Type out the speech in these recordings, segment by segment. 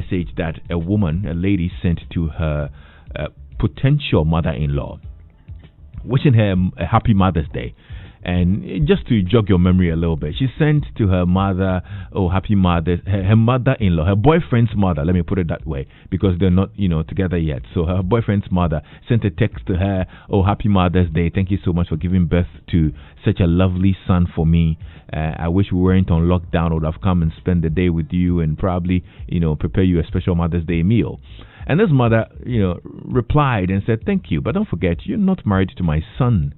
message that a lady sent to her potential mother-in-law, wishing her a happy Mother's Day. And just to jog your memory a little bit, she sent to her mother, "Oh, happy Mother's," her mother-in-law, her boyfriend's mother. Let me put it that way, because they're not, together yet. So her boyfriend's mother sent a text to her, "Oh, happy Mother's Day. Thank you so much for giving birth to such a lovely son for me. I wish we weren't on lockdown. I would have come and spend the day with you and probably, prepare you a special Mother's Day meal." And this mother, replied and said, "Thank you, but don't forget, you're not married to my son.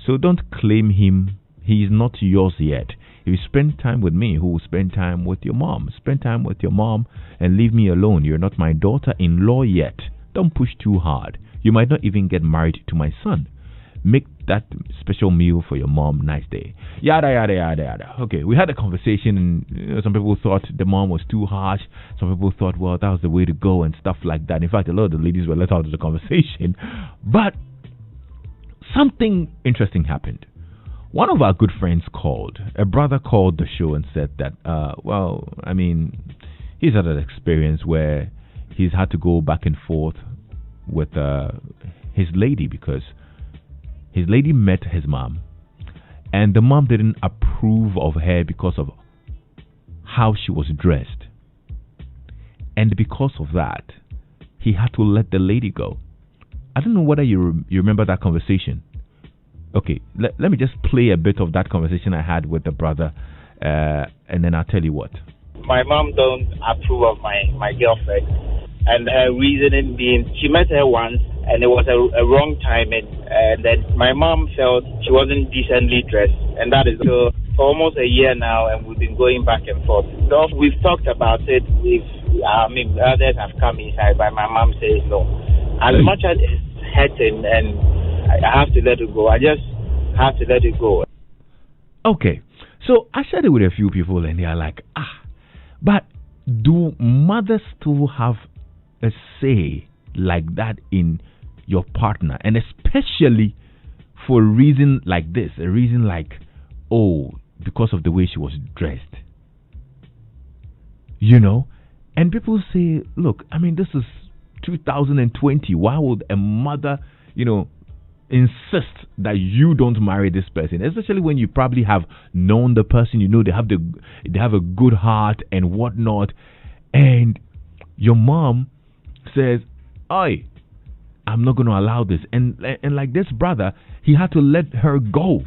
So don't claim him. He is not yours yet. If you spend time with me, who will spend time with your mom? Spend time with your mom and leave me alone. You're not my daughter-in-law yet. Don't push too hard. You might not even get married to my son. Make that special meal for your mom. Nice day." Yada, yada, yada, yada. Okay, we had a conversation, and some people thought the mom was too harsh. Some people thought, well, that was the way to go and stuff like that. In fact, a lot of the ladies were let out of the conversation. But something interesting happened. One of our good friends called. A brother called the show and said that, he's had an experience where he's had to go back and forth with his lady, because his lady met his mom, and the mom didn't approve of her because of how she was dressed. And because of that, he had to let the lady go. I don't know whether you remember that conversation. Okay, let me just play a bit of that conversation I had with the brother, and then I'll tell you what. My mom don't approve of my girlfriend, and her reasoning being she met her once, and it was a wrong timing, and then my mom felt she wasn't decently dressed, and that is so for almost a year now, and we've been going back and forth. So we've talked about it. Others have come inside, but my mom says no. As much as it's hurting, and I have to let it go. I just have to let it go. Okay, so I shared it with a few people, and they are like, but do mothers still have a say like that in your partner? And especially for a reason like this, a reason like, because of the way she was dressed. And people say, look, this is 2020. Why would a mother, insist that you don't marry this person, especially when you probably have known the person, they have a good heart and whatnot, and your mom says, "Oi, I'm not going to allow this." And like this brother, he had to let her go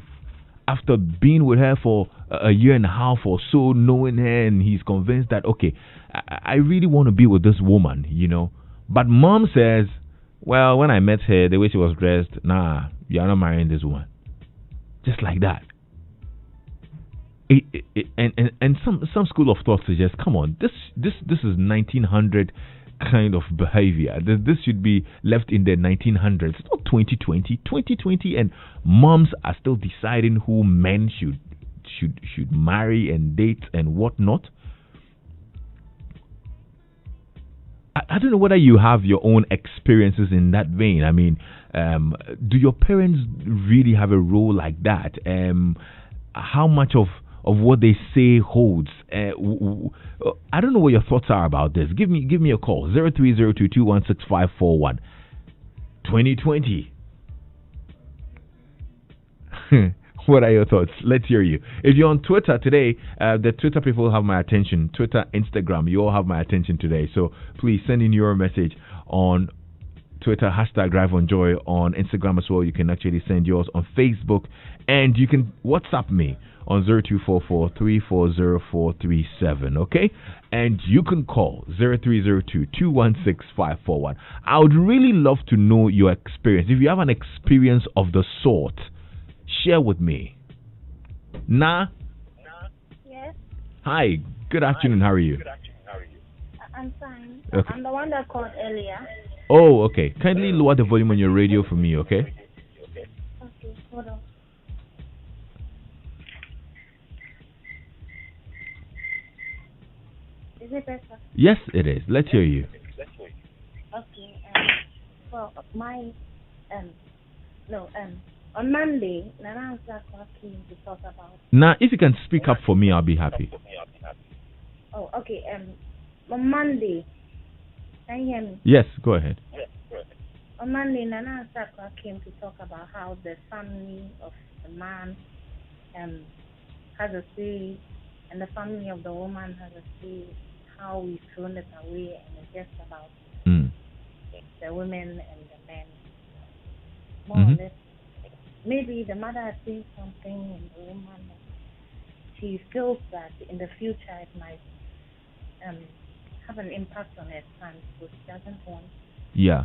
after being with her for a year and a half or so, knowing her, and he's convinced that, okay, I really want to be with this woman, But mom says, well, when I met her, the way she was dressed, nah, you're not marrying this woman. Just like that. And some school of thought suggests, come on, this is 1900 kind of behavior. This should be left in the 1900s. It's not 2020, and moms are still deciding who men should marry and date and whatnot. I don't know whether you have your own experiences in that vein. Do your parents really have a role like that? How much of what they say holds? I don't know what your thoughts are about this. Give me a call. 0302216541. 2020. What are your thoughts? Let's hear you. If you're on Twitter today, the Twitter people have my attention. Twitter, Instagram, you all have my attention today. So please send in your message on Twitter, #DriveOnJoy, on Instagram as well. You can actually send yours on Facebook, and you can WhatsApp me on 0244-340437, okay? And you can call 0302-216-541. I would really love to know your experience. If you have an experience of the sort, share with me. Yes. Hi. Good afternoon. How are you? I'm fine. Okay. I'm the one that called earlier. Oh, okay. Kindly lower the volume on your radio for me, okay? Okay, hold on. Is it better? Yes, it is. Let's hear you. Okay. On Monday, Nana was asking to talk about. Now, if you can speak up for me, I'll be happy. Oh, okay. On Monday, Can you hear me? Yes, go ahead. On Monday, Nana Sakwa came to talk about how the family of the man has a say, and the family of the woman has a say, how we've thrown it away, and it's just about the women and the men. More or less. Maybe the mother has seen something in the woman. She feels that in the future it might have an impact on her son, so she doesn't want. Yeah.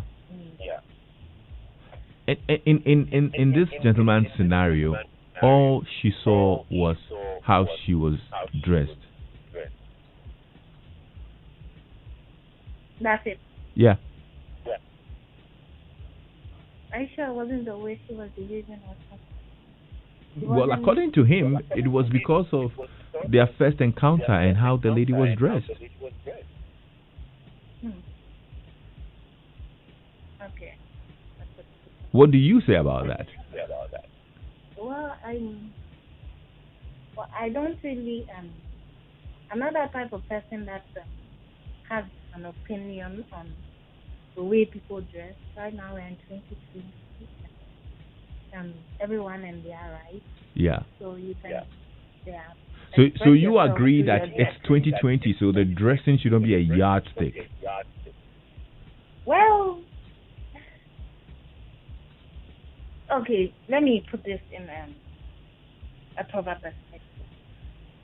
In this gentleman's scenario, all she saw was how she was dressed. That's it. Yeah. Are you sure it wasn't the way she was behaving or something? Well, according to him, it was because of their first encounter and how the lady was dressed. Okay. What do you say about that? Well, I don't really. I'm not that type of person that has an opinion on the way people dress. Right now we're in 2020. Everyone and their right. Yeah. So you can. Yeah. So you agree that it's 2020, so the dressing shouldn't be a yardstick. Well, okay. Let me put this in a proper perspective.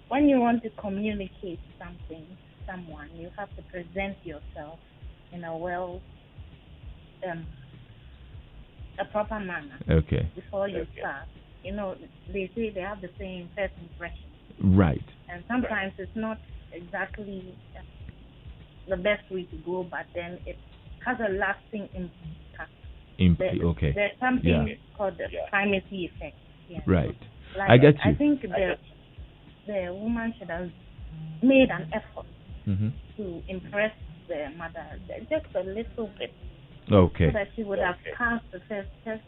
When you want to communicate something to someone, you have to present yourself in a a proper manner. Okay. Before you start, they say they have the same first impression. Right. And sometimes it's not exactly the best way to go, but then it has a lasting impact. Okay. There's something called the primacy effect. Yeah. Right. Like, I get you. I think the woman should have made an effort to impress the mother, just a little bit. Okay. So that she would have passed the first test.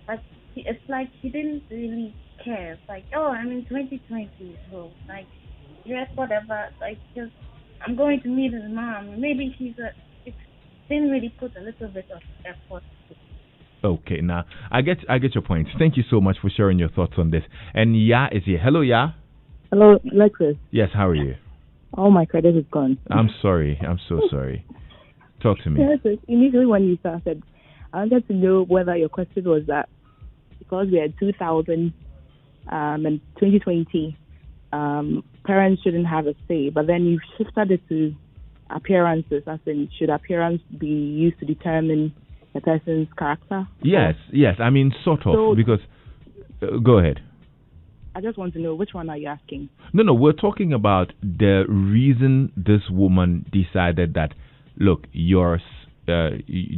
But it's like she didn't really care. It's like, oh, I'm in 2020, so like, dress whatever. Like, just I'm going to meet his mom. Maybe she didn't really put a little bit of effort. Okay, now I get your point. Thank you so much for sharing your thoughts on this. And Ya is here. Hello, Ya. Hello, Lexis. Yes, how are you? Oh, my credit is gone. I'm sorry. I'm so sorry. Talk to me. Yes, initially when you started, I wanted to know whether your question was that because we had 2000 and 2020, parents shouldn't have a say, but then you shifted it to appearances, as in should appearance be used to determine a person's character? Yes. I mean, sort of, so, because... go ahead. I just want to know, which one are you asking? No, we're talking about the reason this woman decided that, look, the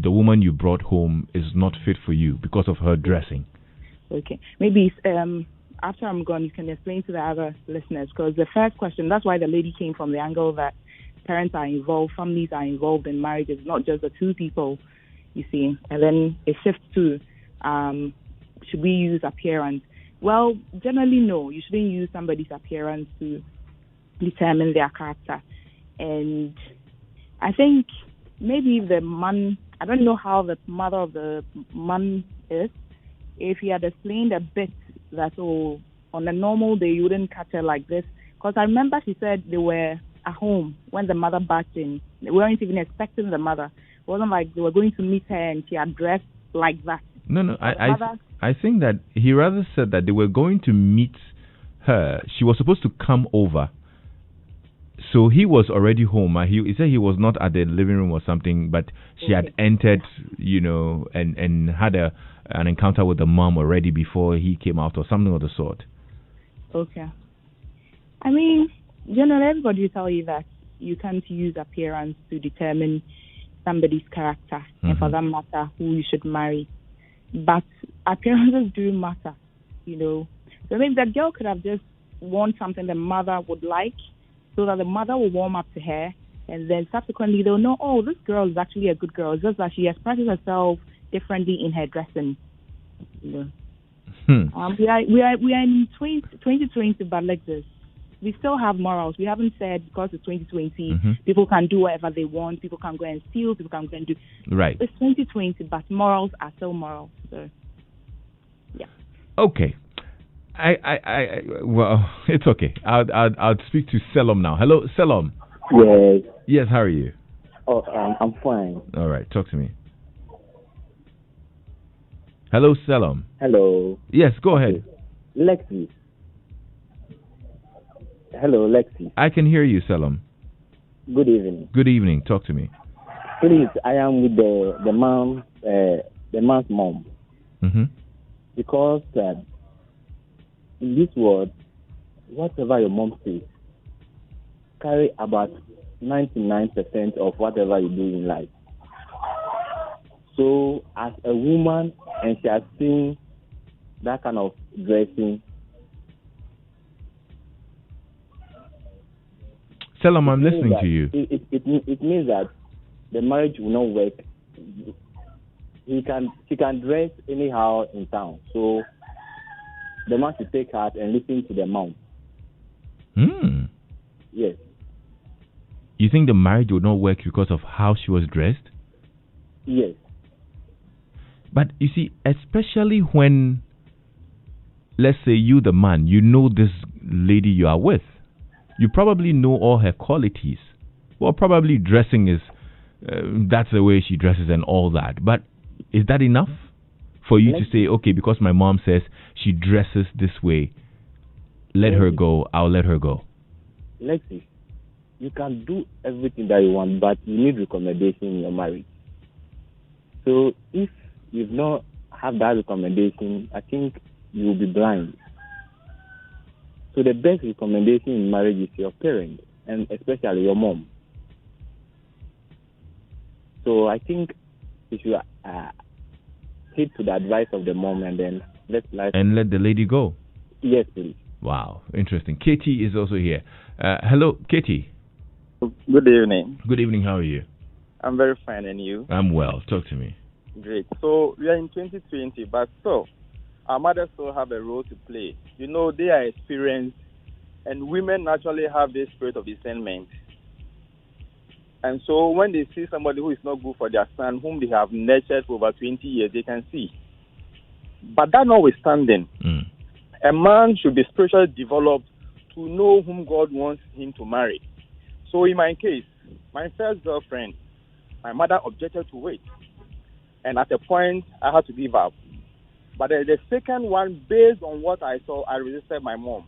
woman you brought home is not fit for you because of her dressing. Okay. Maybe after I'm gone, you can explain to the other listeners, because the first question, that's why the lady came from the angle that parents are involved, families are involved in marriages, not just the two people, you see. And then it shifts to, should we use appearance? Well, generally, no. You shouldn't use somebody's appearance to determine their character. And I think maybe the man, I don't know how the mother of the man is. If he had explained a bit that, oh, on a normal day, you wouldn't catch her like this. Because I remember she said they were at home when the mother barged in. They weren't even expecting the mother. It wasn't like they were going to meet her and she had dressed like that. No, I think that he rather said that they were going to meet her. She was supposed to come over. So he was already home. He said he was not at the living room or something, but she had entered, and had an encounter with the mom already before he came out or something of the sort. Okay. I mean, generally everybody will tell you that you can't use appearance to determine somebody's character, and for that matter, who you should marry. But appearances do matter, So maybe that girl could have just worn something the mother would like, so that the mother will warm up to her, and then subsequently they'll know, oh, this girl is actually a good girl. It's just that she expresses herself differently in her dressing. We are in 2020, but like this, we still have morals. We haven't said because it's 2020, people can do whatever they want. People can go and steal. People can go and do. Right. It's 2020, but morals are still morals. So, yeah. Okay. Well, it's okay. I'll speak to Selom now. Hello, Selom. Yes. Yes. How are you? Oh, I'm fine. All right. Talk to me. Hello, Selom. Hello. Yes. Go ahead. Lexis. Hello, Lexis. I can hear you, Selom. Good evening. Good evening. Talk to me. Please, I am with the man's mom. Because in this world, whatever your mom says, carry about 99% of whatever you do in life. So, as a woman, and she has seen that kind of dressing. Selom, I'm listening to you. It means that the marriage will not work. She can dress anyhow in town. So the man should take heart and listen to the mom. Yes. You think the marriage would not work because of how she was dressed? Yes. But you see, especially when, let's say you, the man, you know this lady you are with. You probably know all her qualities. Well, probably dressing is, that's the way she dresses and all that. But is that enough for you to say, okay, because my mom says she dresses this way, let her go, I'll let her go? Lexis, you can do everything that you want, but you need recommendation in your marriage. So if you've not have that recommendation, I think you will be blind. So the best recommendation in marriage is your parents, and especially your mom. So I think you should heed to the advice of the mom and then let the lady go. Yes, please. Wow, interesting. Katie is also here. Hello, Katie. Good evening. Good evening. How are you? I'm very fine, and you? I'm well. Talk to me. Great. So we are in 2020, but still, our mothers still have a role to play. You know, they are experienced, and women naturally have this spirit of discernment. And so when they see somebody who is not good for their son, whom they have nurtured for over 20 years, they can see. But that notwithstanding, a man should be spiritually developed to know whom God wants him to marry. So in my case, my first girlfriend, my mother objected to it. And at a point, I had to give up. But the second one, based on what I saw, I resisted my mom.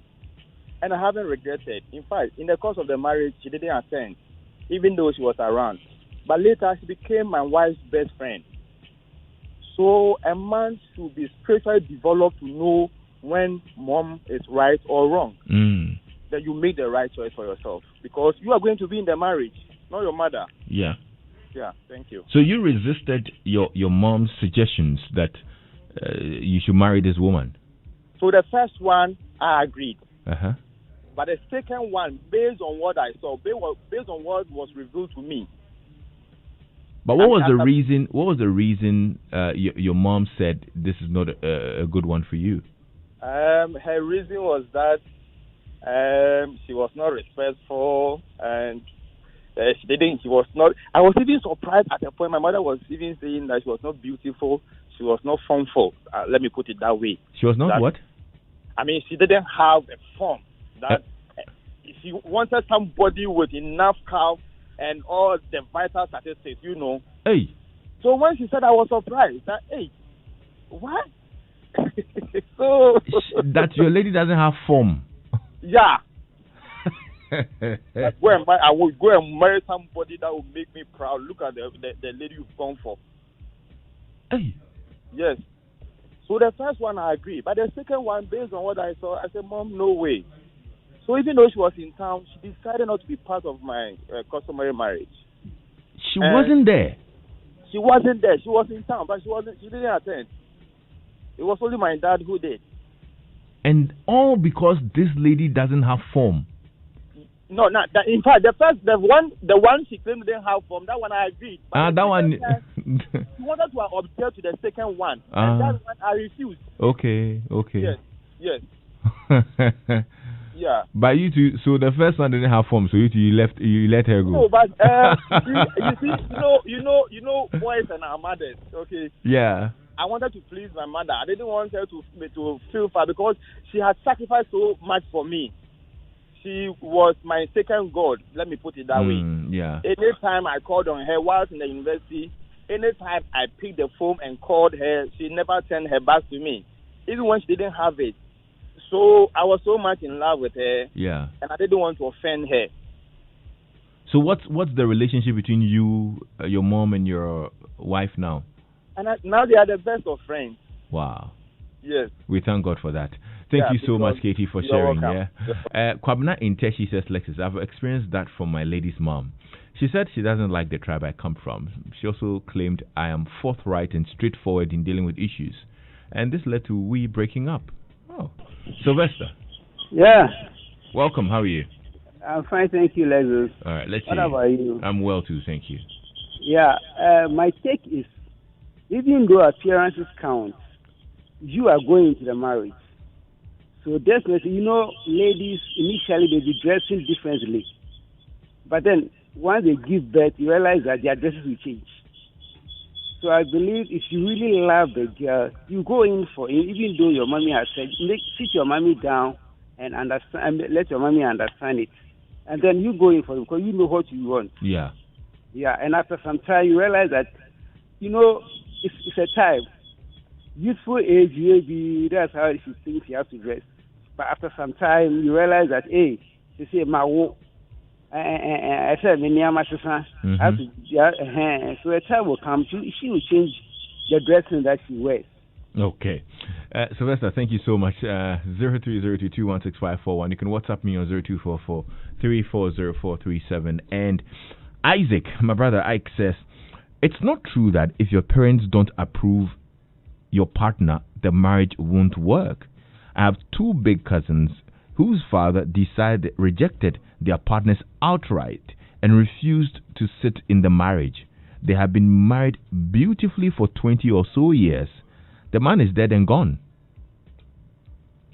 And I haven't regretted. In fact, in the course of the marriage, she didn't attend, even though she was around. But later, she became my wife's best friend. So a man should be spiritually developed to know when mom is right or wrong. That you make the right choice for yourself. Because you are going to be in the marriage, not your mother. Yeah. Yeah, thank you. So you resisted your mom's suggestions that you should marry this woman? So the first one, I agreed. Uh-huh. But the second one, based on what I saw, based on what was revealed to me. But what was the reason? What was the reason your mom said this is not a good one for you? Her reason was that she was not respectful, and she didn't. She was not. I was even surprised at a point. My mother was even saying that she was not beautiful. She was not formful. Let me put it that way. She was not what? I mean, she didn't have a form. That she wanted somebody with enough calf and all the vital statistics, you know. Hey. So when she said, I was surprised that, hey, what? So that your lady doesn't have form. Yeah. I would go and marry somebody that will make me proud. Look at the lady you've gone for. Hey. Yes. So the first one I agree, but the second one, based on what I saw, I said, Mom, no way. So even though she was in town, she decided not to be part of my customary marriage. She wasn't there. She wasn't there. She was in town, but she didn't attend. It was only my dad who did. And all because this lady doesn't have form. No, not that. In fact, the one she claimed didn't have form. That one I agreed. But that one. She wanted to object to the second one, and that one I refused. Okay. Yes. Yeah. But you two, so the first one didn't have form, so you let her go. No, but you see, you know, boys and our mothers. Okay. Yeah. I wanted to please my mother. I didn't want her to feel bad because she had sacrificed so much for me. She was my second god. Let me put it that way. Yeah. Anytime I called on her whilst in the university, anytime I picked the phone and called her, she never turned her back to me, even when she didn't have it. So I was so much in love with her. Yeah. And I didn't want to offend her. So what's the relationship between you, your mom, and your wife now? And now they are the best of friends. Wow. Yes. We thank God for that. Thank you so much, Katie, for sharing. Yeah. Kwabna Inteshi says, Lexis, I've experienced that from my lady's mom. She said she doesn't like the tribe I come from. She also claimed I am forthright and straightforward in dealing with issues. And this led to we breaking up. Oh. Sylvester. Yeah. Welcome. How are you? I'm fine, thank you, Lexis. All right, let's see. What about you? I'm well too, thank you. Yeah, my take is, even though appearances count, you are going into the marriage. So definitely, ladies, initially they be dressing differently. But then, once they give birth, you realize that their dresses will change. So I believe if you really love the girl, you go in for it, even though your mommy has said, sit your mommy down and understand, let your mommy understand it. And then you go in for it because you know what you want. Yeah. Yeah, and after some time, you realize that, it's a time. Youthful age, maybe that's how she thinks she has to dress. But after some time, you realize that, hey, she say, I said, so a time will come, she will change the dressing that she wears. Okay. Sylvester, thank you so much. 0302216541. You can WhatsApp me on 0244-340437. And Isaac, my brother Ike, says, it's not true that if your parents don't approve your partner, the marriage won't work. I have two big cousins whose father rejected their partners outright and refused to sit in the marriage. They have been married beautifully for 20 or so years. The man is dead and gone.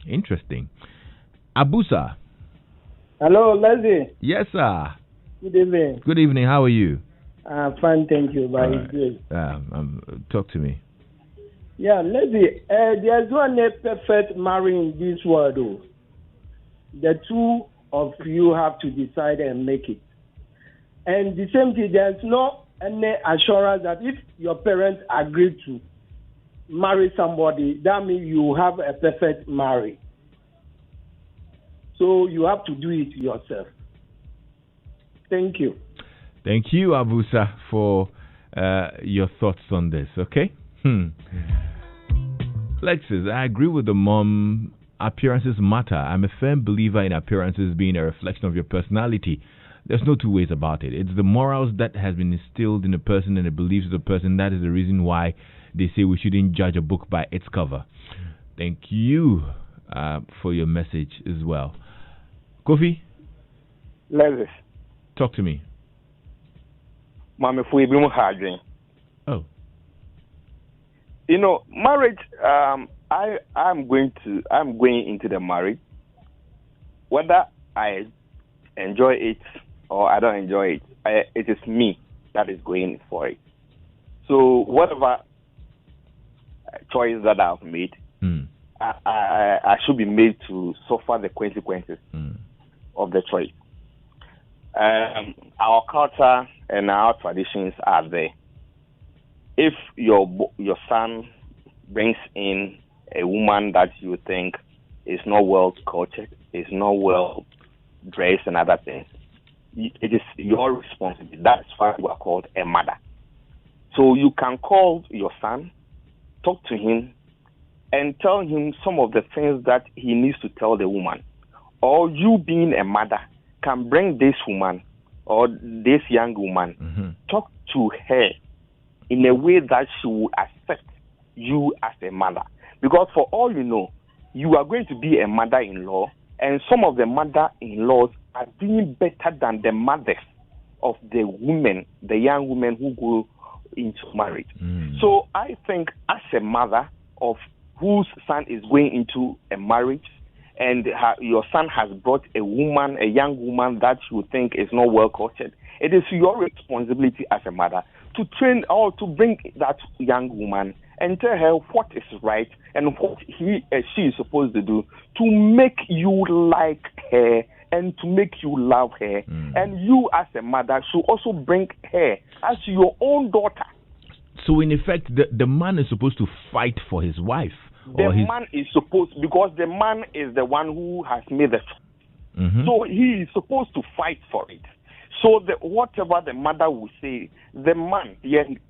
Interesting. Abusa. Hello, Leslie. Yes, sir. Good evening. Good evening. How are you? I'm fine, thank you. By His grace. Talk to me. Yeah, Leslie. There's one perfect marriage in this world, though. The two of you have to decide and make it. And the same thing, there's no any assurance that if your parents agree to marry somebody, that means you have a perfect marriage. So you have to do it yourself. Thank you. Thank you, Abusa, for your thoughts on this, okay? Lexis, I agree with the mom. Appearances matter. I'm a firm believer in appearances being a reflection of your personality. There's no two ways about it. It's the morals that has been instilled in a person and the beliefs of the person. That is the reason why they say we shouldn't judge a book by its cover. Thank you for your message as well. Kofi? Lexis. Talk to me. Mama, if we be more Oh. Marriage, I'm going into the marriage. Whether I enjoy it or I don't enjoy it, it is me that is going for it. So whatever choice that I've made, I should be made to suffer the consequences of the choice. Our culture and our traditions are there. If your son brings in a woman that you think is not well cultured, is not well dressed and other things, it is your responsibility. That's why you are called a mother. So you can call your son, talk to him, and tell him some of the things that he needs to tell the woman. Or you being a mother can bring this woman or this young woman, talk to her in a way that she will accept you as a mother. Because for all you know, you are going to be a mother-in-law, and some of the mother-in-laws are doing better than the mothers of the women, the young women who go into marriage. So I think as a mother of whose son is going into a marriage and your son has brought a young woman that you think is not well cultured, it is your responsibility as a mother to train or to bring that young woman and tell her what is right and what she is supposed to do to make you like her and to make you love her. And you as a mother should also bring her as your own daughter. So in effect, the man is supposed to fight for his wife. Man is supposed, because the man is the one who has made the choice. So he is supposed to fight for it. So whatever the mother will say, the man,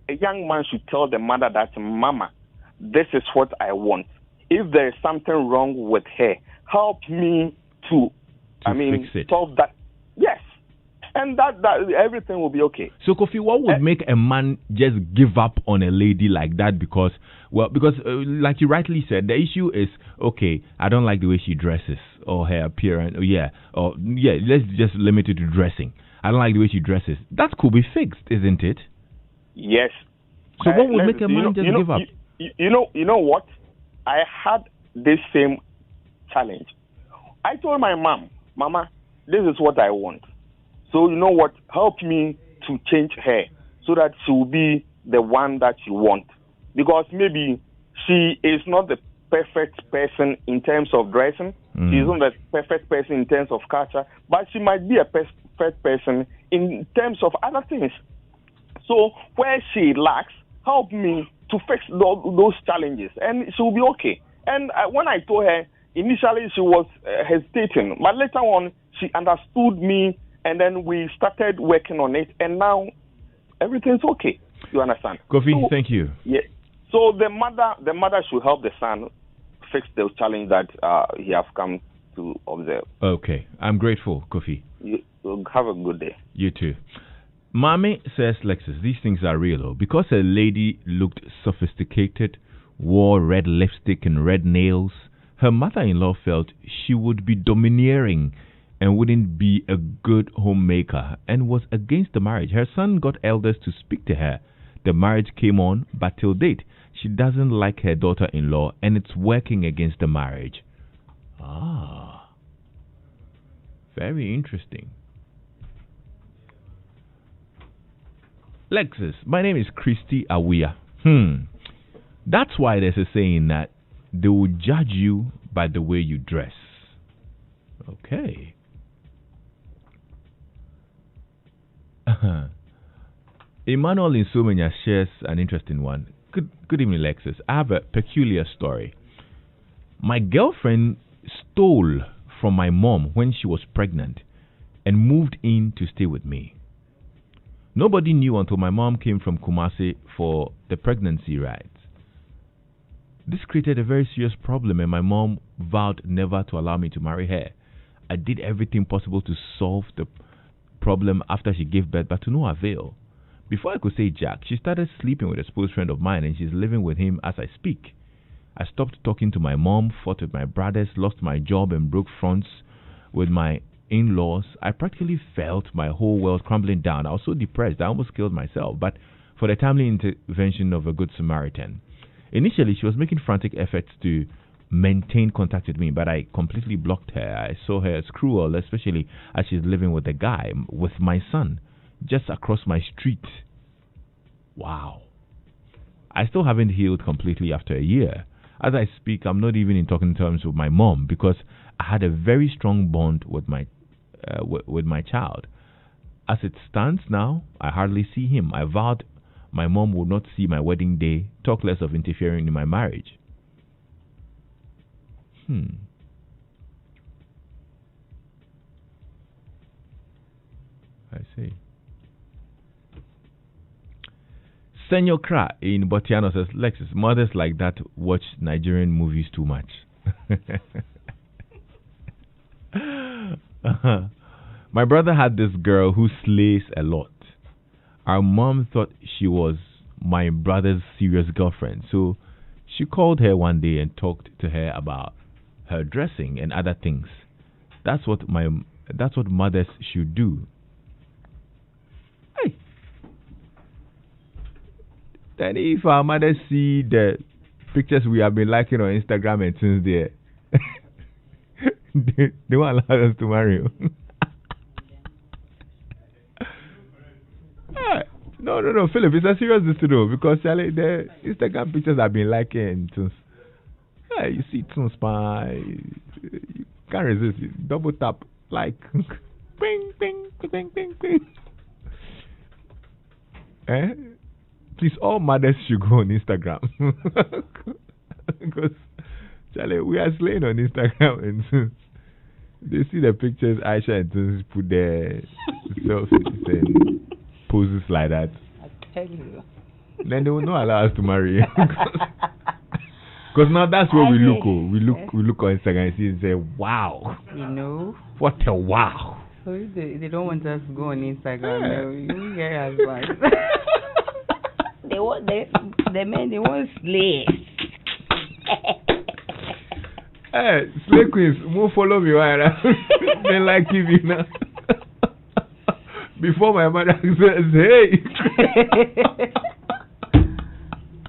a young man should tell the mother that, Mama, this is what I want. If there is something wrong with her, help me to fix it. Solve that. Yes. And that everything will be okay. So, Kofi, what would make a man just give up on a lady like that? Because like you rightly said, the issue is, okay, I don't like the way she dresses or her appearance. Let's just limit it to dressing. I don't like the way she dresses. That could be fixed, isn't it? Yes. So, what would make a man just give up? You know what? I had this same challenge. I told my mom, Mama, this is what I want. So you know what? Help me to change her so that she will be the one that you want. Because maybe she is not the perfect person in terms of dressing. She is not the perfect person in terms of culture. But she might be a perfect person in terms of other things. So where she lacks, help me to fix those challenges. And she will be okay. And when I told her, initially she was hesitating. But later on, she understood me. And then we started working on it, and now everything's okay. You understand? Kofi, thank you. Yeah. So the mother should help the son fix the challenge that he has come to observe. Okay, I'm grateful, Kofi. You have a good day. You too. Mommy says, Lexis, these things are real, though. Because a lady looked sophisticated, wore red lipstick and red nails, her mother-in-law felt she would be domineering and wouldn't be a good homemaker, and was against the marriage. Her son got elders to speak to her. The marriage came on, but till date, she doesn't like her daughter-in-law, and it's working against the marriage. Very interesting. Lexis, my name is Christy Awia. That's why there's a saying that they will judge you by the way you dress. Okay. Emmanuel in Sumenya shares an interesting one. Good evening, Lexis. I have a peculiar story. My girlfriend stole from my mom when she was pregnant and moved in to stay with me. Nobody knew until my mom came from Kumasi for the pregnancy rites. This created a very serious problem, and my mom vowed never to allow me to marry her. I did everything possible to solve the problem after she gave birth, but to no avail. Before I could say jack, she started sleeping with a supposed friend of mine, and she's living with him as I speak. I stopped talking to my mom, fought with my brothers, lost my job, and broke fronts with my in-laws. I practically felt my whole world crumbling down. I was so depressed, I almost killed myself, but for the timely intervention of a good Samaritan. Initially, she was making frantic efforts to maintain contact with me, but I completely blocked her. I saw her as cruel, especially as she's living with a guy, with my son, just across my street. Wow. I still haven't healed completely after a year. As I speak, I'm not even in talking terms with my mom because I had a very strong bond with my child. As it stands now, I hardly see him. I vowed my mom would not see my wedding day, talk less of interfering in my marriage. I see. Senor Kra in Botiano says, Lexis, mothers like that watch Nigerian movies too much. My brother had this girl who slays a lot. Our mom thought she was my brother's serious girlfriend, so she called her one day and talked to her about her dressing and other things. That's what mothers should do. Hey. Then if our mothers see the pictures we have been liking on Instagram and things there, they won't allow us to marry you. No, Philip, it's a serious thing to do because Charlie, the Instagram pictures I've been liking tunes. Yeah, you see tunes by you can't resist it. Double tap like bing bing bing bing bing. Please, all mothers should go on Instagram because Charlie, we are slaying on Instagram and they see the pictures Aisha and tunes put their selfies and poses like that. I tell you. Then they will not allow us to marry. Because now that's where we look. Oh. We look on Instagram and see and say, wow. You know? What a wow. So if they don't want us to go on Instagram, you get advice. the men, they want slay. Hey, slay queens, move follow me, right? They like TV now. Before my mother says, hey.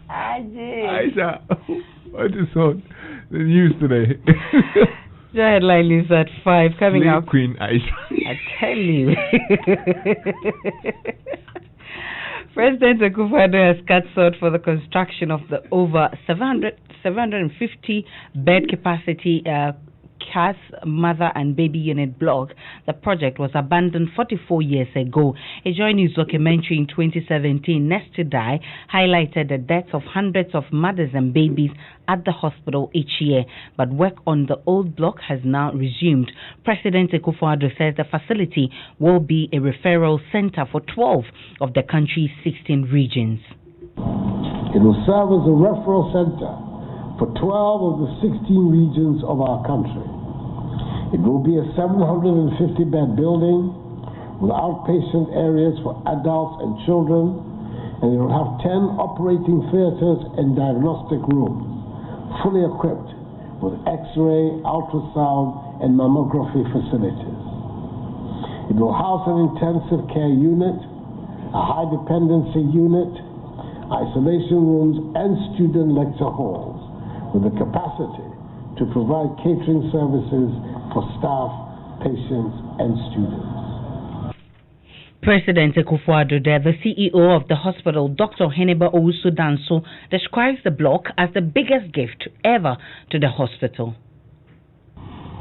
Aisha, what is on the news today? The headline is at 5 coming up. Queen Aisha. I tell you. President Akufo-Addo has cut short for the construction of the over 750 bed capacity Cass Mother and Baby Unit block. The project was abandoned 44 years ago. A Joy News documentary in 2017, Next to Die, highlighted the deaths of hundreds of mothers and babies at the hospital each year. But work on the old block has now resumed. President Akufo-Addo says the facility will be a referral center for 12 of the country's 16 regions. It will serve as a referral center for 12 of the 16 regions of our country. It will be a 750-bed building with outpatient areas for adults and children, and it will have 10 operating theaters and diagnostic rooms, fully equipped with X-ray, ultrasound, and mammography facilities. It will house an intensive care unit, a high-dependency unit, isolation rooms, and student lecture halls, with the capacity to provide catering services for staff, patients, and students. President Akufo-Addo, the CEO of the hospital, Dr. Heneba Owusu-Danso, describes the block as the biggest gift ever to the hospital.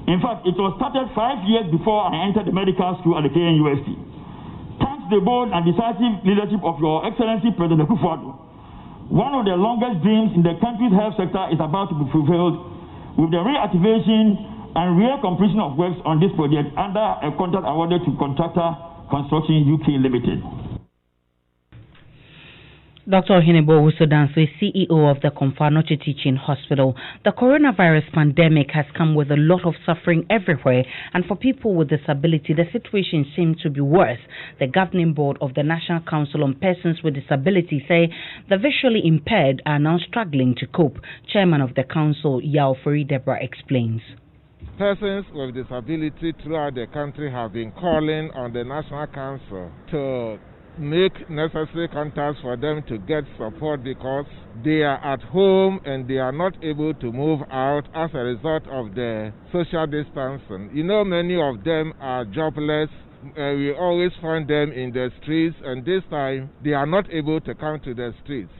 In fact, it was started 5 years before I entered the medical school at the KNUST. Thanks to the bold and decisive leadership of Your Excellency President Akufo-Addo, one of the longest dreams in the country's health sector is about to be fulfilled with the reactivation and real completion of works on this project under a contract awarded to Contractor Construction UK Limited. Dr. Heneba Owusu-Danso is CEO of the Komfanoche Teaching Hospital. The coronavirus pandemic has come with a lot of suffering everywhere, and for people with disability, the situation seems to be worse. The governing board of the National Council on Persons with Disability say the visually impaired are now struggling to cope. Chairman of the council, Yao Fori Deborah, explains. Persons with disability throughout the country have been calling on the National Council to make necessary contacts for them to get support because they are at home and they are not able to move out as a result of the social distancing. You know, many of them are jobless. We always find them in the streets, and this time they are not able to come to the streets.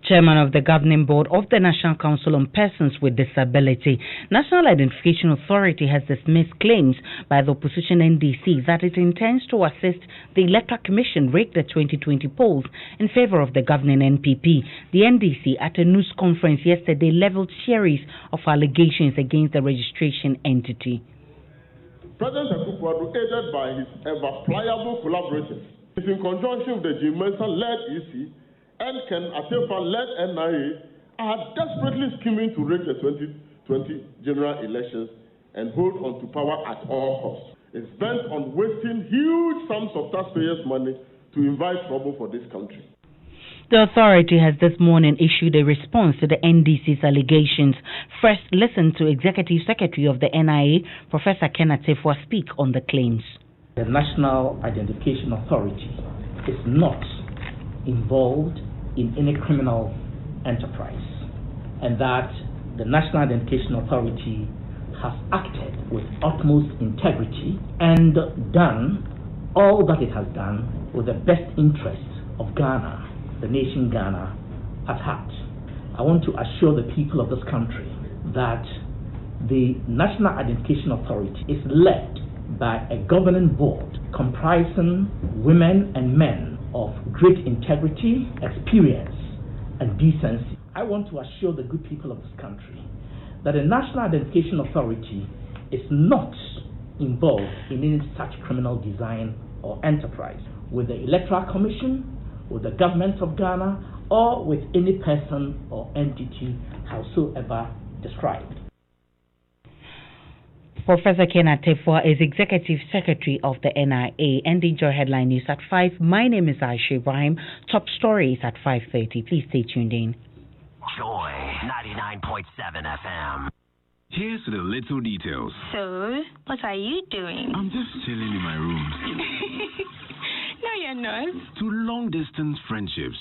Chairman of the Governing Board of the National Council on Persons with Disability, National Identification Authority has dismissed claims by the opposition NDC that it intends to assist the Electoral Commission rig the 2020 polls in favor of the governing NPP. The NDC, at a news conference yesterday, leveled series of allegations against the registration entity. President Akufo-Addo, aided by his ever pliable collaborators, is in conjunction with the Jim Mensa-led EC and Ken Atefa-led NIA, are desperately scheming to rig the 2020 general elections and hold on to power at all costs. It's bent on wasting huge sums of taxpayers' money to invite trouble for this country. The authority has this morning issued a response to the NDC's allegations. First, listen to Executive Secretary of the NIA, Professor Ken Atefa, speak on the claims. The National Identification Authority is not involved in any criminal enterprise, and that the National Identification Authority has acted with utmost integrity and done all that it has done with the best interests of Ghana, the nation Ghana has had. I want to assure the people of this country that the National Identification Authority is led by a governing board comprising women and men of great integrity, experience, and decency. I want to assure the good people of this country that the National Identification Authority is not involved in any such criminal design or enterprise with the Electoral Commission, with the government of Ghana, or with any person or entity howsoever described. Professor Ken Atefua is Executive Secretary of the NIA. And enjoy headline news at 5. My name is Aisha Ibrahim. Top stories at 5:30. Please stay tuned in. Joy 99.7 FM. Here's the little details. So, what are you doing? I'm just chilling in my room. No, you're not. To long-distance friendships.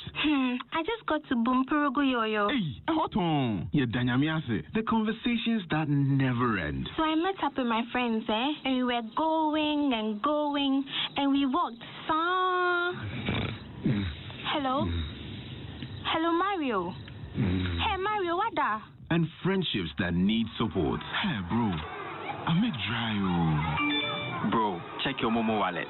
I just got to Bumpurugu Yoyo. Hey, hold on. The conversations that never end. So I met up with my friends, and we were going, and we walked far. Hello? Hello, Mario. Hey, Mario, what da? And friendships that need support. Hey, bro. I make dry. Bro, check your Momo wallet.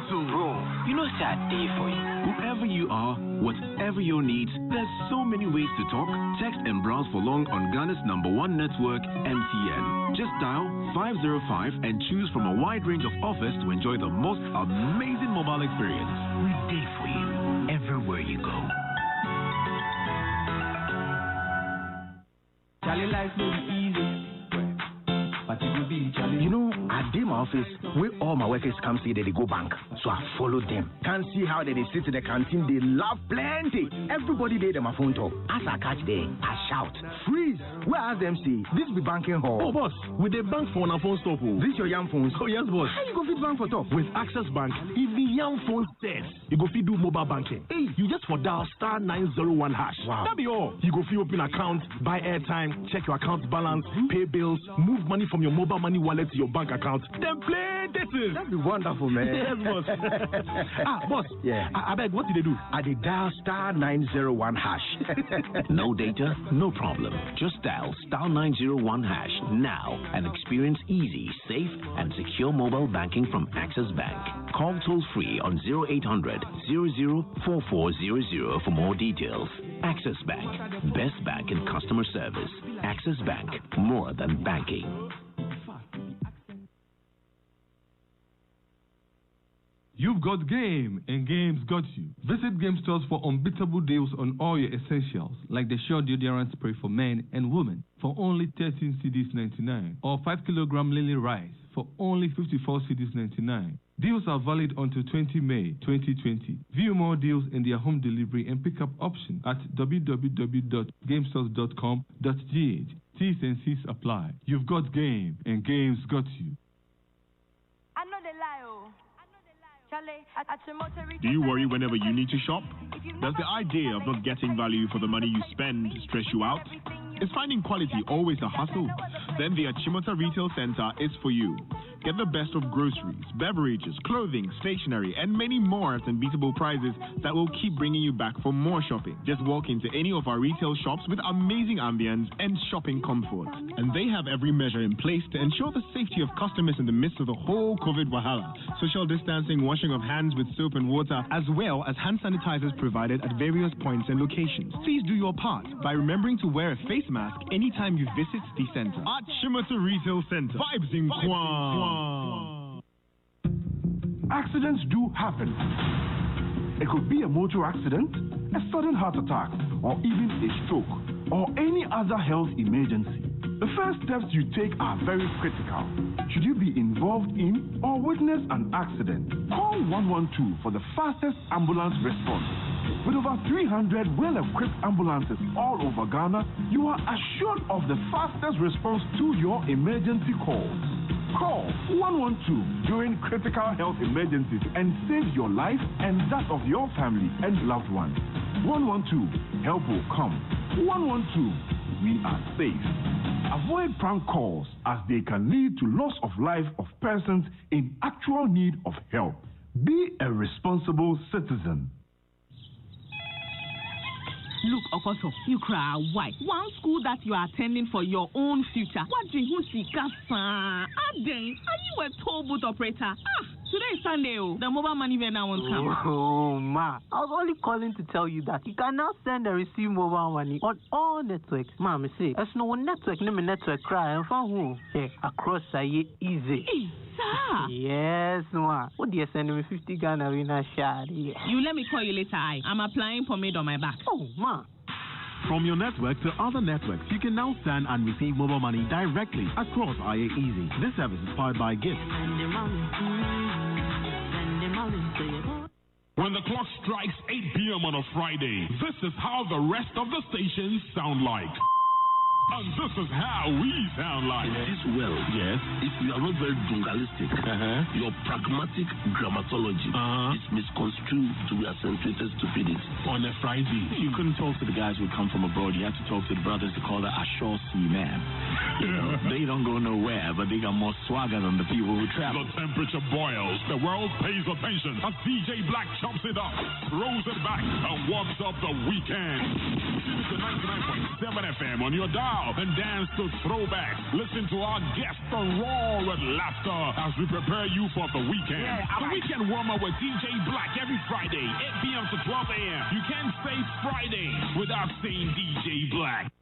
Bro, you know sad day for you. Whoever you are, whatever your needs, there's so many ways to talk, text and browse for long on Ghana's #1 network, MTN. Just dial 505 and choose from a wide range of offers to enjoy the most amazing mobile experience. We're there for you, everywhere you go. Charlie life may be easy, but it will be challenging. You know, at my office, where all my workers come see that they go bank, so I follow them. Can't see how they sit in the canteen, they laugh plenty. Everybody there, them a phone talk. As I catch them, I shout, freeze! Where ask them say, this be banking hall. Oh boss, with the bank phone and phone stop. This your young phones? Oh yes boss. How you go fit bank for top? With Access Bank, even young phone says you go fit do mobile banking. Hey, you just for dial *901#. Wow. That be all. You go fit open account, buy airtime, check your account balance, pay bills, move money from your mobile money wallet to your bank account, then play this. That'd be wonderful, man. Yes, boss. Boss. Yeah. I beg, what did they do? I did dial *901#. No data? No problem. Just dial *901# now and experience easy, safe, and secure mobile banking from Access Bank. Call toll-free on 0800 004400 for more details. Access Bank. Best bank in customer service. Access Bank. More than banking. You've got game, and game's got you. Visit Game Stores for unbeatable deals on all your essentials, like the Sure deodorant spray for men and women for only 13 cedis 99, or 5 kilogram Lily rice for only 54 cedis 99. Deals are valid until 20 May 2020. View more deals in their home delivery and pickup option at www.gamestores.com.gh. T's and C's apply. You've got game, and game's got you. I know the lie, oh. Do you worry whenever you need to shop? Does the idea of not getting value for the money you spend stress you out? Is finding quality always a hustle? Then the Achimota Retail Center is for you. Get the best of groceries, beverages, clothing, stationery, and many more at unbeatable prices that will keep bringing you back for more shopping. Just walk into any of our retail shops with amazing ambience and shopping comfort. And they have every measure in place to ensure the safety of customers in the midst of the whole COVID wahala. Social distancing, washing of hands with soap and water, as well as hand sanitizers provided at various points and locations. Please do your part by remembering to wear a face mask anytime you visit the center. Achimota Retail Center. Vibes in Kwan. Accidents do happen. It could be a motor accident, a sudden heart attack, or even a stroke, or any other health emergency. The first steps you take are very critical. Should you be involved in or witness an accident, call 112 for the fastest ambulance response. With over 300 well-equipped ambulances all over Ghana, you are assured of the fastest response to your emergency calls. Call 112 during critical health emergencies and save your life and that of your family and loved ones. 112, help will come. 112. We are safe. Avoid prank calls as they can lead to loss of life of persons in actual need of help. Be a responsible citizen. Look, Okoto, you cry. Why? One school that you are attending for your own future. What do you see, Kasa? Aden, are you a toll booth operator? Today is Sunday. The mobile money vendor won't come. Oh, ma. I was only calling to tell you that you can now send and receive mobile money on all networks. Ma'am, see, there's no network, no network cry. And from who? Yeah, across easy. Sir. Yes, ma. What do you send me 50 Ghana in a shot? Yeah. You let me call you later. I'm applying for made on my back. Oh, ma. From your network to other networks, you can now send and receive mobile money directly across IA Easy. This service is powered by GIFT. When the clock strikes 8 p.m. on a Friday, this is how the rest of the stations sound like. And this is how we sound like. In this world, yes, if you are not very jungalistic, your pragmatic grammatology is misconstrued to be accentuated stupidity. On a Friday, you couldn't talk to the guys who come from abroad. You had to talk to the brothers to call the ashore sea man. You know, they don't go nowhere, but they got more swagger than the people who travel. The temperature boils. The world pays attention as DJ Black chumps it up, throws it back, and warms up the weekend. Tune to 99.7 FM on your dial and dance to throwbacks. Listen to our guests roar with laughter as we prepare you for the weekend. The weekend warm-up with DJ Black every Friday, 8 p.m. to 12 a.m. You can't say Friday without saying DJ Black.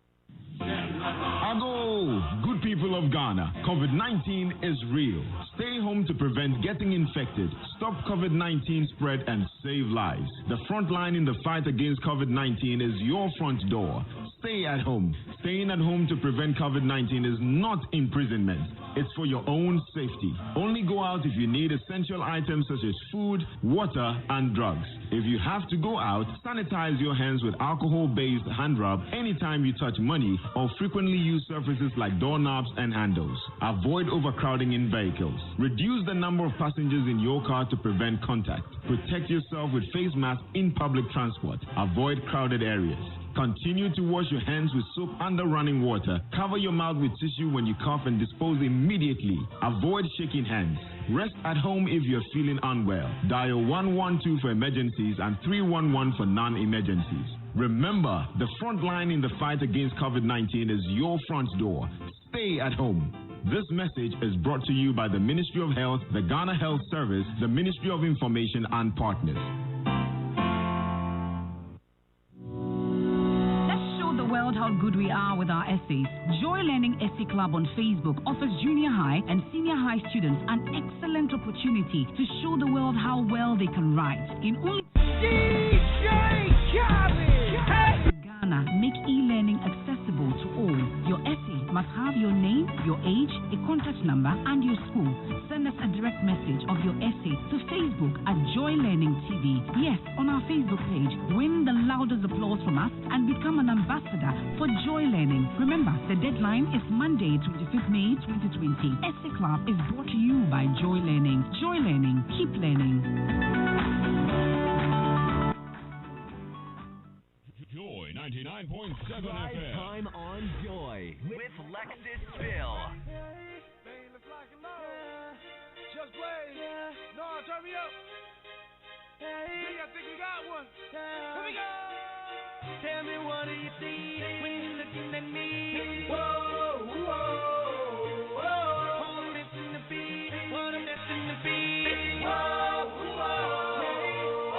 Ago, good people of Ghana, COVID-19 is real. Stay home to prevent getting infected, stop COVID-19 spread, and save lives. The front line in the fight against COVID-19 is your front door. Stay at home. Staying at home to prevent COVID-19 is not imprisonment. It's for your own safety. Only go out if you need essential items such as food, water, and drugs. If you have to go out, sanitize your hands with alcohol-based hand rub anytime you touch money or frequently use surfaces like doorknobs and handles. Avoid overcrowding in vehicles. Reduce the number of passengers in your car to prevent contact. Protect yourself with face masks in public transport. Avoid crowded areas. Continue to wash your hands with soap under running water. Cover your mouth with tissue when you cough and dispose immediately. Avoid shaking hands. Rest at home if you're feeling unwell. Dial 112 for emergencies and 311 for non-emergencies. Remember, the front line in the fight against COVID-19 is your front door. Stay at home. This message is brought to you by the Ministry of Health, the Ghana Health Service, the Ministry of Information, and partners. How good we are with our essays. Joy Learning Essay Club on Facebook offers junior high and senior high students an excellent opportunity to show the world how well they can write. In only Ghana, make e-learning accessible to all. Your essay must have your name, your age, a contact number, and your school. Send us a direct message of your essay to Facebook at Joy Learning TV. Yes, on our Facebook page. Win the loudest applause from us and become an ambassador for Joy Learning. Remember, the deadline is Monday, 25th May 2020. Essay Club is brought to you by Joy Learning. Joy Learning. Keep learning. Joy 99.7 Drive FM. time on Joy with Lexis Bill. Just play. No, turn me up. Hey, I think we got one. Here we go. Tell me, what do you see when you're looking at me? Whoa, whoa, whoa. Oh, I'm missing the beat. What I'm missing the beat. Whoa, whoa.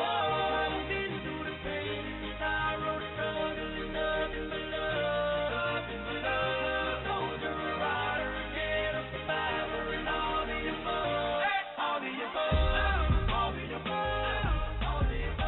I've been through the pain, sorrow, struggle, and nothing but love. Nothing but love. Soldier, a rider, a kid, a survivor, and all the above. All the above. All the above. All the above.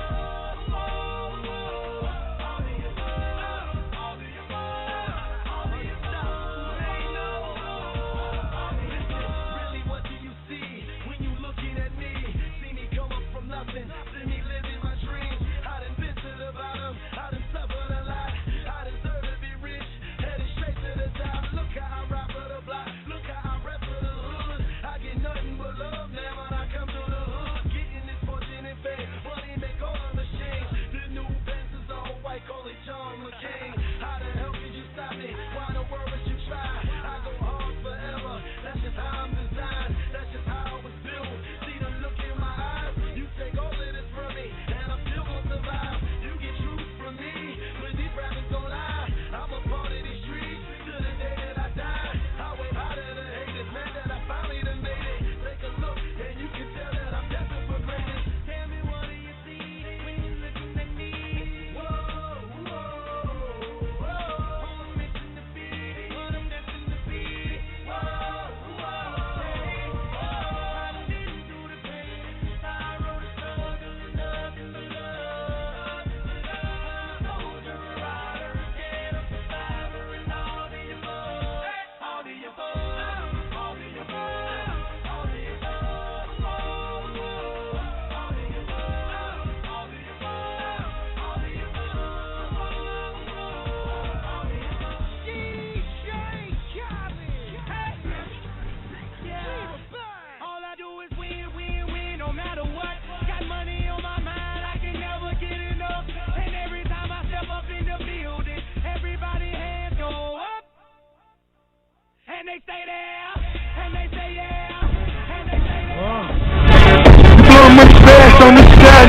on the set.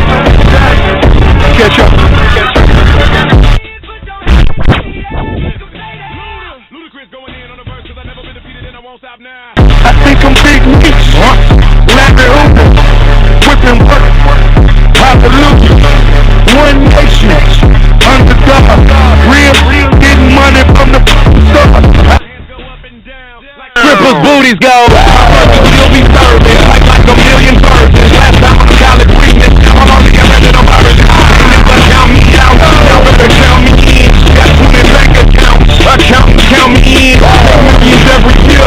Catch up. I think I'm Big Meech, Larry Hoover, whipping work, hallelujah, one nation, under God, real, getting money from the start. Cripples booties go, you'll be serving, like a million virgins. Last time on the college weakness, I'm on the other end of my virgin. Never count me out, y'all better count me in. Got 20 bank accounts, count me in. Millions every year.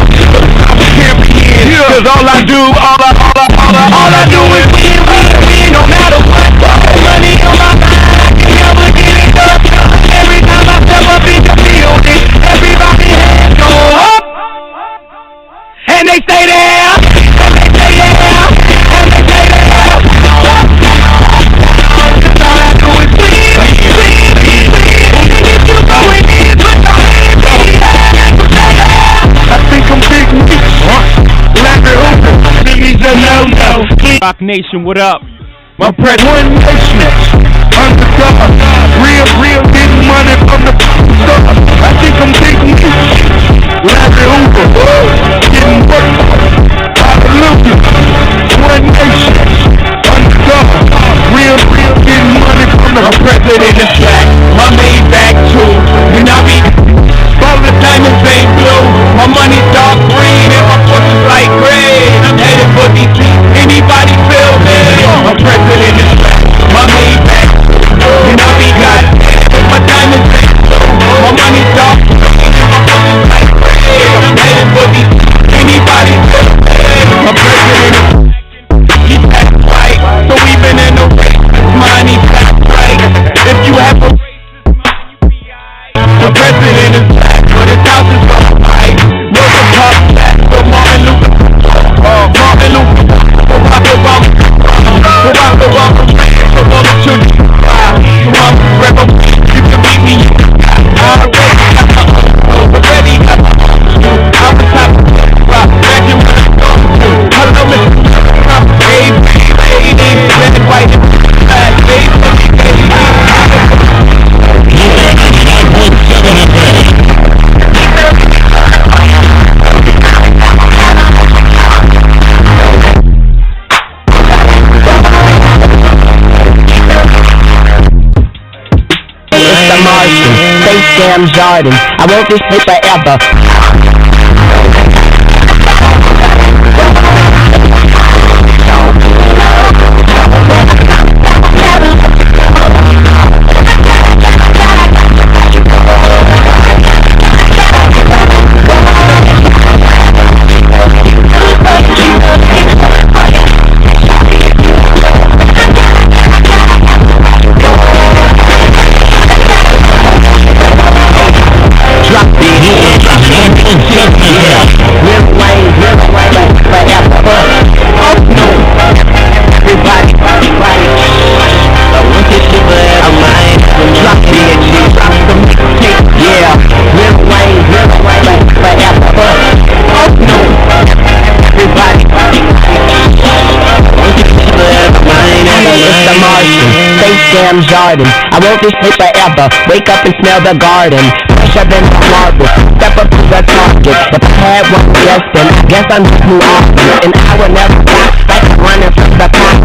Cause all I do is win, no matter what. Money on my mind, I can never get it done. Every time I step up in the building, everybody hands go up, and they stay there, and they stay there, and they stay there. Cause all I do is win. And if you go in, put your hands in the air. I think I'm Big Meech, Larry Hoover, Jimmy's a no-no. Rock Nation, what up? My press one nation, under God, real, getting money from the start. I think I'm Big Meech, Larry Hoover, getting work, hallelujah, one nation, under God, real, getting money from the president is back, my main back too, and I be all the diamonds ain't blue, my money's dark green and my fortune's light gray. I'm headed for DC, anybody feel me? My president is back, my main back, and I be goddamn, my diamonds ain't blue, my money's dark green and my fortune's light gray. I'm headed for DC, anybody feel me? My president is back, he's back right, so even in the race, mine he's back right. If you have a the president is black, but his house is right. No the pop back, but Martin Luther, Barack Obama, so all the children cry. So I'm a rebel, you can beat me. I already got my I'm the top of the rock, back in when I go to. Hello, Mr. Hey, red, white, and black, Space Jam Jordan, I wrote this shit forever. Jam Jordan, I wrote this shit forever. Wake up and smell the garden. Fresher than the marble. Step up to the target. If I had one guess, then I guess I'm just New Orleans. And I would never stop, like running from the cops.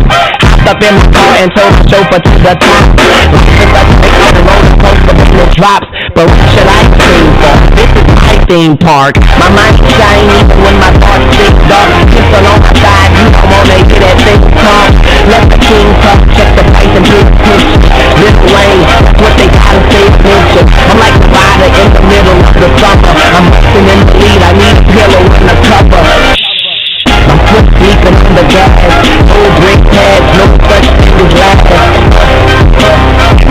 Hopped up in my car and told the chauffeur to the top. It's like a roller coaster when it drops. But what should I sing for? This is my theme park. My mind shine even when my thoughts stick dark. Pistol on my side, you don't wanna hear that thing talk. Let the king talk, check the price and big picture. This lane, that's what they gotta say attention. I'm like the rider in the middle of the summer. I'm busting in the lead, I need a pillow and a cover. I'm quick sleeping in the gas. No brake pads, no such thing as last.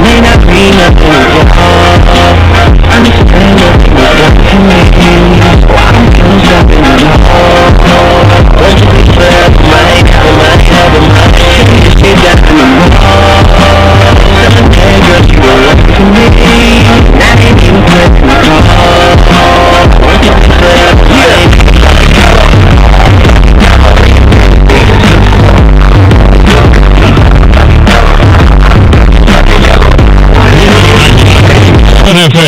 May not be nothing, I'm just saying nothing is what you make me. So I'm doing something in the hall. What you be forever, my head,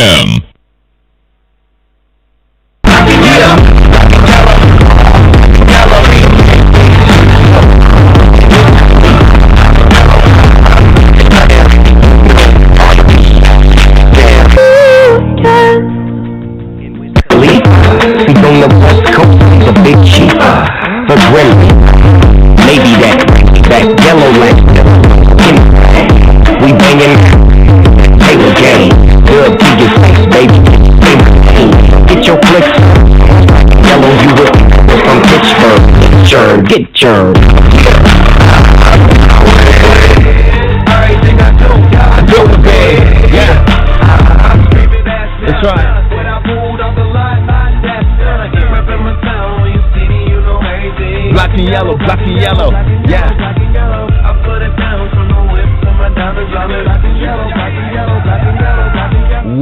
FM. Sleep on the west coast is a bit cheaper, but really, maybe that yellow light. We banging table game, good to your face, baby. Get your flicks, yellow you with from Pittsburgh. Get your. Everything I do, yeah. That's right. Black and yellow, yeah. I put it down from the whip to my diamonds, black and yellow.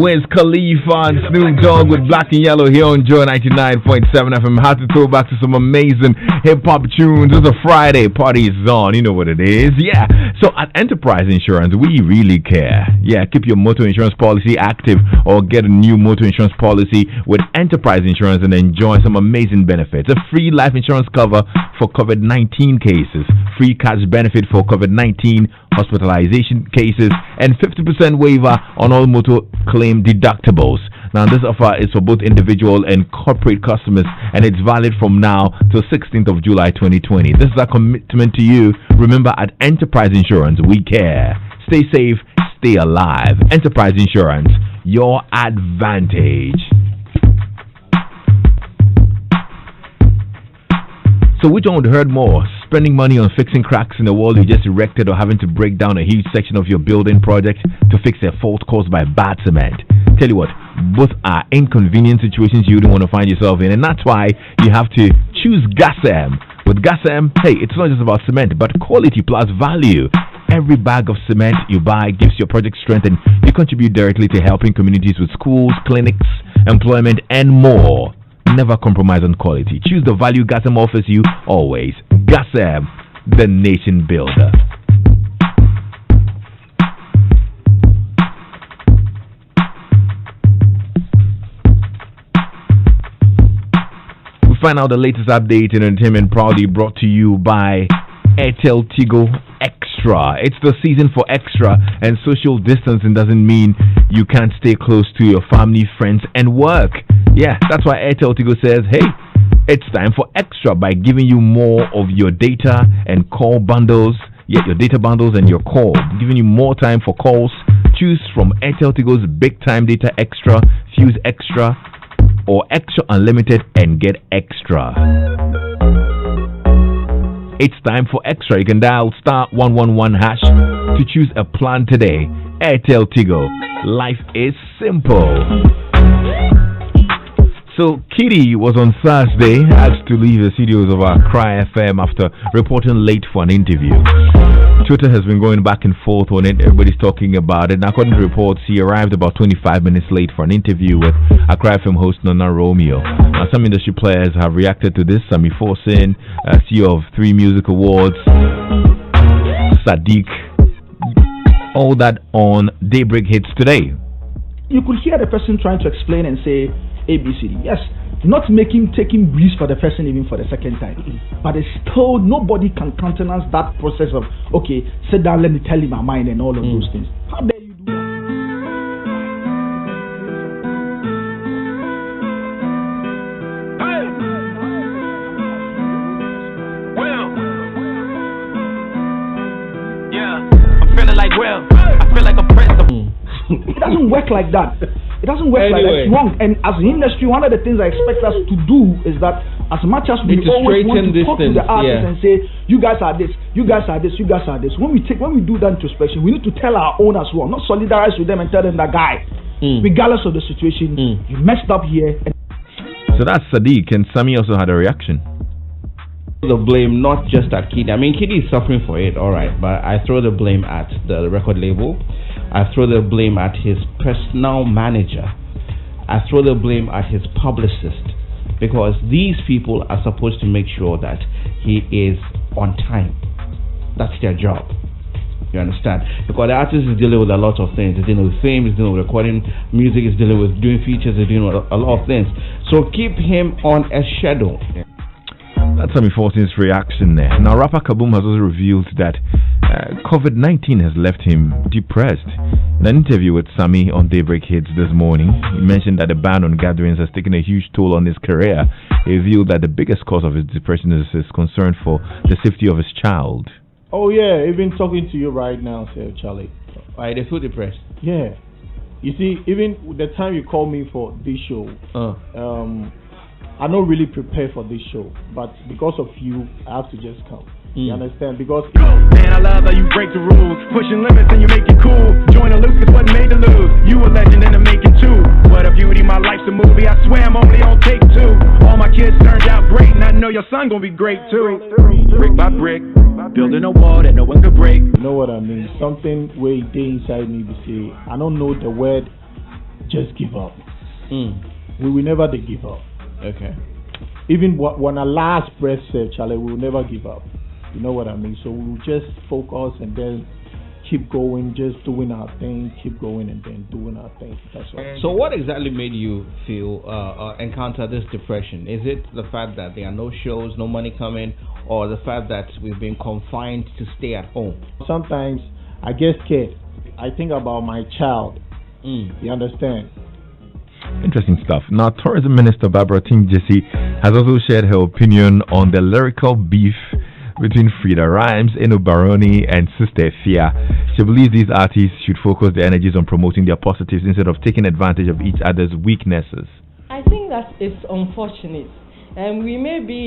Wiz Khalifa and Snoop Dogg with Black and Yellow here on Joy 99.7 FM. How to throw back to some amazing hip-hop tunes. It's a Friday, party is on, you know what it is. Yeah, so at Enterprise Insurance, we really care. Yeah, keep your motor insurance policy active or get a new motor insurance policy with Enterprise Insurance and enjoy some amazing benefits. A free life insurance cover for COVID-19 cases, free cash benefit for COVID-19 hospitalization cases, and 50% waiver on all motor claim deductibles. Now, this offer is for both individual and corporate customers, and it's valid from now till 16th of July 2020. This is our commitment to you. Remember, at Enterprise Insurance, we care. Stay safe, stay alive. Enterprise Insurance, your advantage. So which one would hurt more? Spending money on fixing cracks in the wall you just erected, or having to break down a huge section of your building project to fix a fault caused by bad cement? Tell you what, both are inconvenient situations you don't want to find yourself in, and that's why you have to choose GasM. With GasM, hey, it's not just about cement, but quality plus value. Every bag of cement you buy gives your project strength, and you contribute directly to helping communities with schools, clinics, employment, and more. Never compromise on quality. Choose the value GasM offers you always. GasM, the nation builder. We find out the latest update in entertainment, proudly brought to you by Airtel Tigo Extra. It's the season for extra, and social distancing doesn't mean you can't stay close to your family, friends, and work. Yeah, that's why Airtel Tigo says, hey, it's time for extra by giving you more of your data and call bundles. Yeah, your data bundles and your call, giving you more time for calls. Choose from Airtel Tigo's Big Time Data Extra, Fuse Extra, or Extra Unlimited and get extra. It's time for extra. You can dial *111# to choose a plan today. Airtel Tigo. Life is simple. So Kitty was on Thursday asked to leave the studios of our Cry FM after reporting late for an interview. Twitter has been going back and forth on it. Everybody's talking about it. And according to reports, he arrived about 25 minutes late for an interview with our Cry FM host Nana Romeo. Now, some industry players have reacted to this. Sami Forsin, CEO of 3 Music Awards, Sadiq, all that on Daybreak Hits today. You could hear the person trying to explain and say ABCD. Yes, not taking breeze for the person even for the second time. But it's still, nobody can countenance that process of, okay, sit down, let me tell you my mind and all of those things. How dare you do that? Hey! Well, yeah, I'm feeling like I feel like a principal. It doesn't work like that. It doesn't work like that. It's wrong. And as an industry, one of the things I expect us to do is that as much as we always want to talk to the artists and say, you guys are this, you guys are this, you guys are this. When we do that introspection, we need to tell our own as well, not solidarize with them and tell them that guy, regardless of the situation, you messed up here. So that's Sadiq, and Sami also had a reaction. The blame not just at Kid. I mean, Kid is suffering for it, all right, but I throw the blame at the record label. I throw the blame at his personal manager. I throw the blame at his publicist, because these people are supposed to make sure that he is on time. That's their job. You understand? Because the artist is dealing with a lot of things. He's dealing with fame, he's dealing with recording music, he's dealing with doing features, he's dealing with a lot of things. So keep him on a schedule. That's Sammy 14's reaction there. Now, rapper Kaboom has also revealed that COVID-19 has left him depressed. In an interview with Sammy on Daybreak Hits this morning, he mentioned that the ban on gatherings has taken a huge toll on his career. He revealed that the biggest cause of his depression is his concern for the safety of his child. Oh yeah, even talking to you right now, sir, Charlie. Why they feel depressed? Yeah. You see, even the time you called me for this show, I'm not really prepared for this show, but because of you, I have to just come. You understand? Because man, I love how you break the rules, pushing limits and you make it cool. Join a loop is what made to lose. You a legend in the making too. What a beauty, my life's a movie. I swear I'm only on take 2. All my kids turned out great, and I know your son gonna be great too. Brick by brick, building a wall that no one could break. You know what I mean? Something way deep inside me to say, I don't know the word, just give up. We will never give up. Okay. Even when our last breath said, Charlie, we will never give up. You know what I mean? So we'll just focus and then keep going, just doing our thing, keep going and then doing our thing. That's all. So what exactly made you feel, encounter this depression? Is it the fact that there are no shows, no money coming, or the fact that we've been confined to stay at home? Sometimes I get scared. I think about my child. You understand? Interesting stuff. Now, Tourism Minister Barbara Ting-Jesse has also shared her opinion on the lyrical beef between Frida Rhymes, Eno Baroni, and Sister Fia. She believes these artists should focus their energies on promoting their positives instead of taking advantage of each other's weaknesses. I think that it's unfortunate. We may be